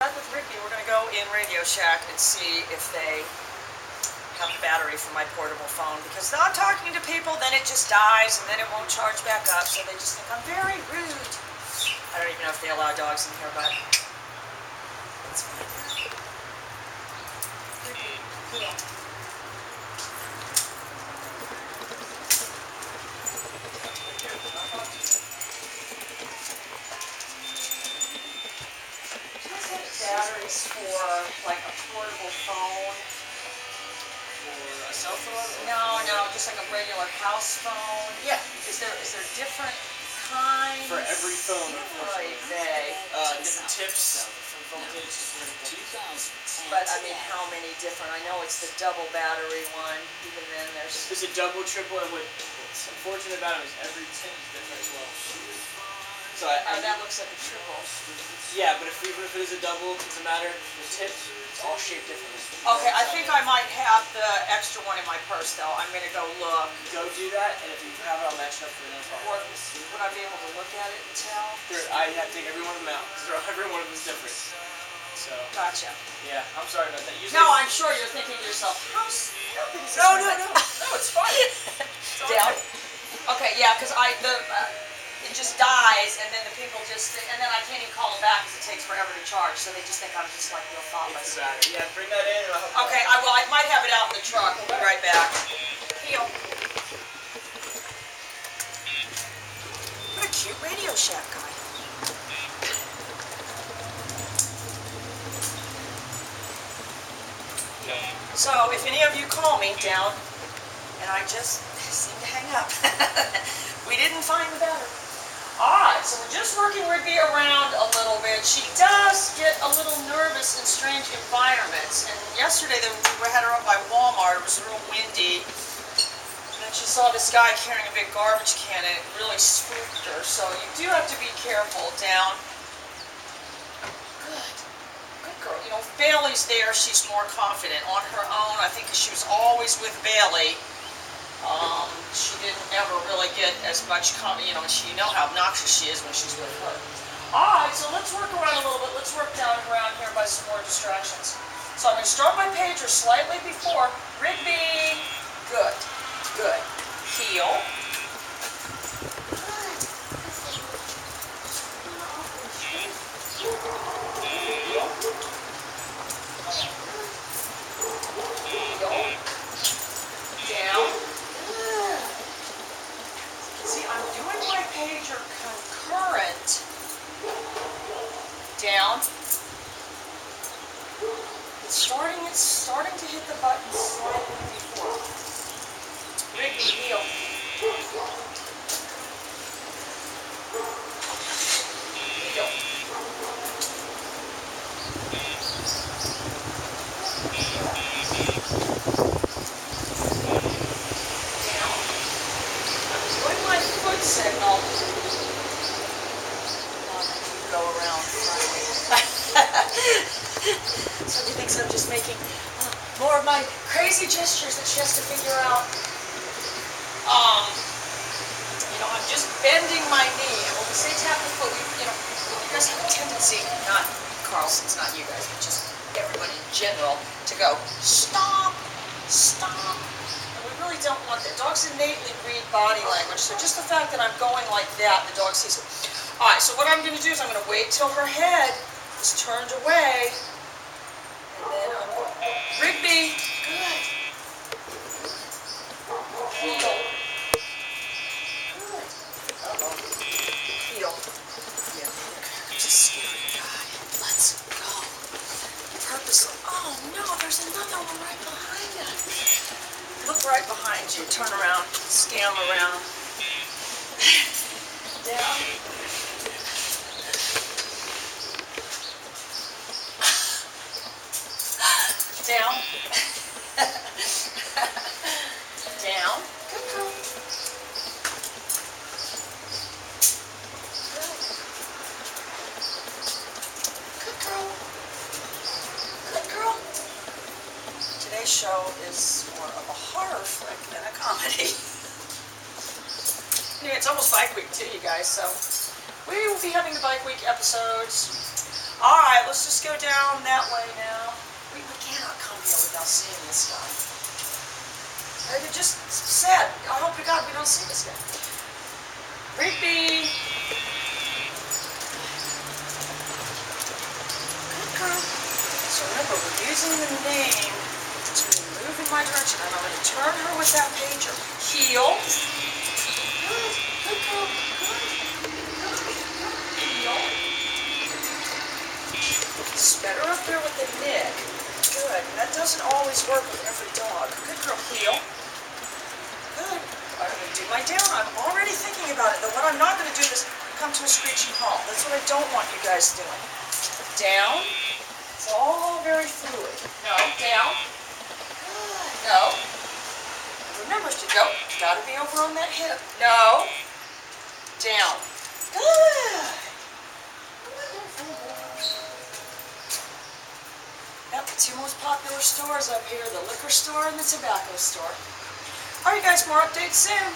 With Rigby, we're going to go in Radio Shack and see if they have a battery for my portable phone, because I'm talking to people, then it just dies and then it won't charge back up, so they just think I'm very rude. I don't even know if they allow dogs in here, but let's find out. Rigby, heel. Batteries for like a portable phone. For a cell phone? No, just like a regular house phone. Yeah. Is there different kinds? For every phone, Right, different tips, different voltage, different. But I mean, how many different? I know it's the double battery one. Even then, there's a double, triple, and what's unfortunate about it is every tip is different as well. So that looks like a triple. Yeah, but even if it is a double, it doesn't matter. The tip, it's all shaped differently. Okay, I think I might have the extra one in my purse, though. I'm going to go look. Go do that, and if you have it, I'll match it up for no Or problem. would I be able to look at it and tell? I have to take every one of them out, because every one of them is different. So. Gotcha. Yeah, I'm sorry about that. No, I'm sure you're thinking to yourself, how stupid is this? No, it's fine. Down. Okay, yeah, because it just dies, and then the people and then I can't even call them back because it takes forever to charge, so they just think I'm just like real thoughtless. It's the battery. Yeah, bring that in and I'll help. Okay, I might have it out in the truck. We'll be right back. Heel. What a cute Radio Shack guy. So, if any of you call me down, and I just seem to hang up, we didn't find the battery. Alright, so we're just working Rigby around a little bit. She does get a little nervous in strange environments. And yesterday we had her up by Walmart. It was real windy. And then she saw this guy carrying a big garbage can and it really spooked her. So you do have to be careful. Down. Good girl. You know, if Bailey's there, she's more confident. On her own, I think she was always with Bailey. She didn't ever really get as much, you know how obnoxious she is when she's with her. Alright, so let's work around a little bit. Let's work down around here by some more distractions. So I'm going to start my pager slightly before Rigby. Good. Good. Heel. Down. See, I'm doing my pager concurrent. Down. It's starting to hit the button slightly before. Rigby, heel. Heel. Signal. Go around. Somebody thinks I'm just making more of my crazy gestures that she has to figure out. I'm just bending my knee, and when we say tap the foot, you guys have a tendency, not Carlson's, not you guys, but just everybody in general, to go stop, stop. Really don't want that. Dogs innately read body language, so just the fact that I'm going like that, the dog sees it. Alright, so what I'm going to do is I'm going to wait till her head is turned away, and then I'm going to... Rigby! Good. Heel. Good. Heel. Yeah. It's a scary guy. Let's go. Purposely. Oh no, there's another one right behind us. Look right behind you. Turn around. Scam around. Down. Down. Down. Good girl. Good girl. Good girl. Today's show is more of a horror flick than a comedy. Anyway, it's almost bike week too, you guys, so we will be having the bike week episodes. Alright, let's just go down that way now. We cannot come here without seeing this guy. I just said, I hope to God we don't see this guy. Rigby! Good girl. So remember, we're using the name to move in my direction. And I'm going to turn her with that pager. Heel. Good. Good girl. Good. Heel. It's better up there with the nick. Good. And that doesn't always work with every dog. Good girl. Heel. Good. I'm going to do my down. I'm already thinking about it. Though what I'm not going to do is come to a screeching halt. That's what I don't want you guys doing. Down. It's all very fluid. No. Down. Good. No. Remember to go. Got to be over on that hip. No. Down. Good. Yep, the two most popular stores up here, the liquor store and the tobacco store. All right, guys, more updates soon.